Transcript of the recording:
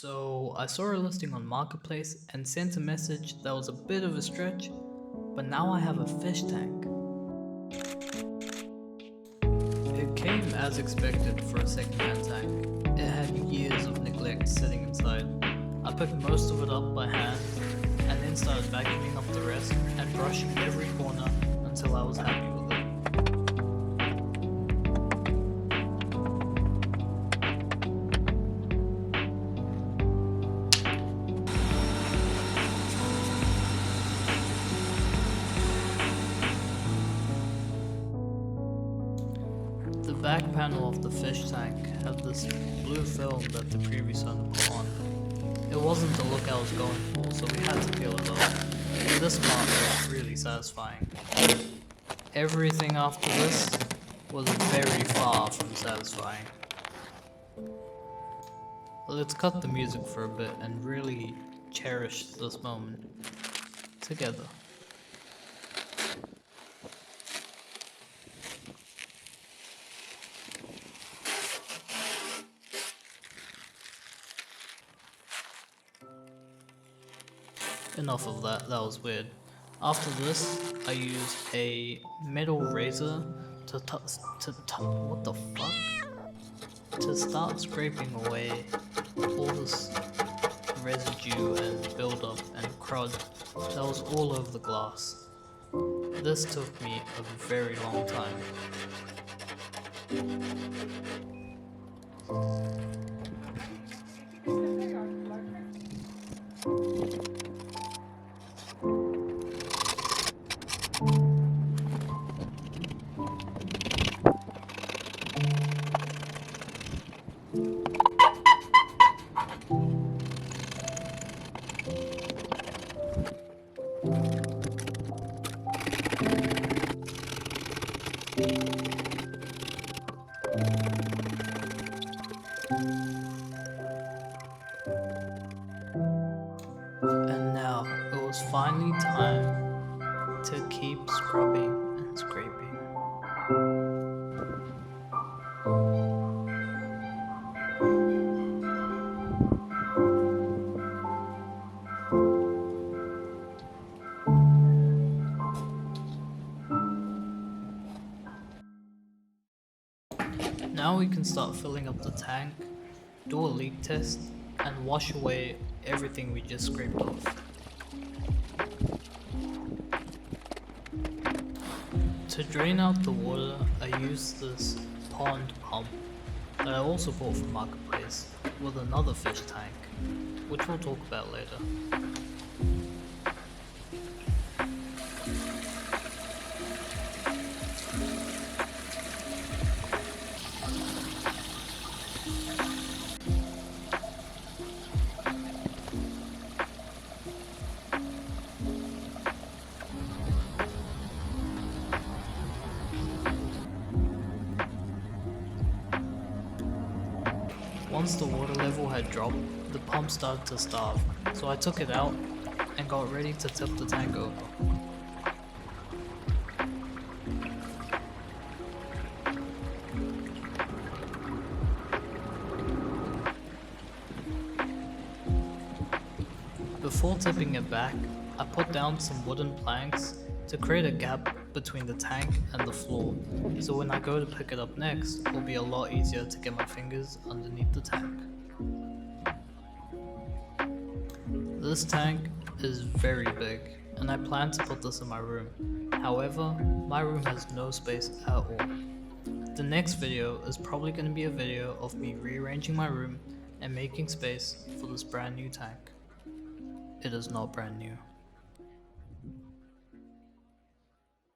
So I saw a listing on Marketplace and sent a message that was a bit of a stretch, but now I have a fish tank. It came as expected for a second-hand tank. It had years of neglect sitting inside. I picked most of it up by hand and then started vacuuming up the rest and brushing every corner until I was happy with it. The back panel of the fish tank had this blue film that the previous owner put on. It wasn't the look I was going for, so we had to peel it off. This part was really satisfying. Everything after this was very far from satisfying. Let's cut the music for a bit and really cherish this moment together. Enough of that, that was weird. After this, I used a metal razor to what the fuck? To start scraping away all this residue and buildup and crud that was all over the glass. This took me a very long time. And now it was finally time to keep scrubbing and scraping. Now we can start filling up the tank, do a leak test, and wash away everything we just scraped off. To drain out the water, I used this pond pump that I also bought from Marketplace with another fish tank, which we'll talk about later. Once the water level had dropped, the pump started to starve, so I took it out and got ready to tip the tank over. Before tipping it back, I put down some wooden planks to create a gap between the tank and the floor, so when I go to pick it up next, it will be a lot easier to get my fingers underneath the tank. This tank is very big, and I plan to put this in my room. However, my room has no space at all. The next video is probably going to be a video of me rearranging my room and making space for this brand new tank. It is not brand new.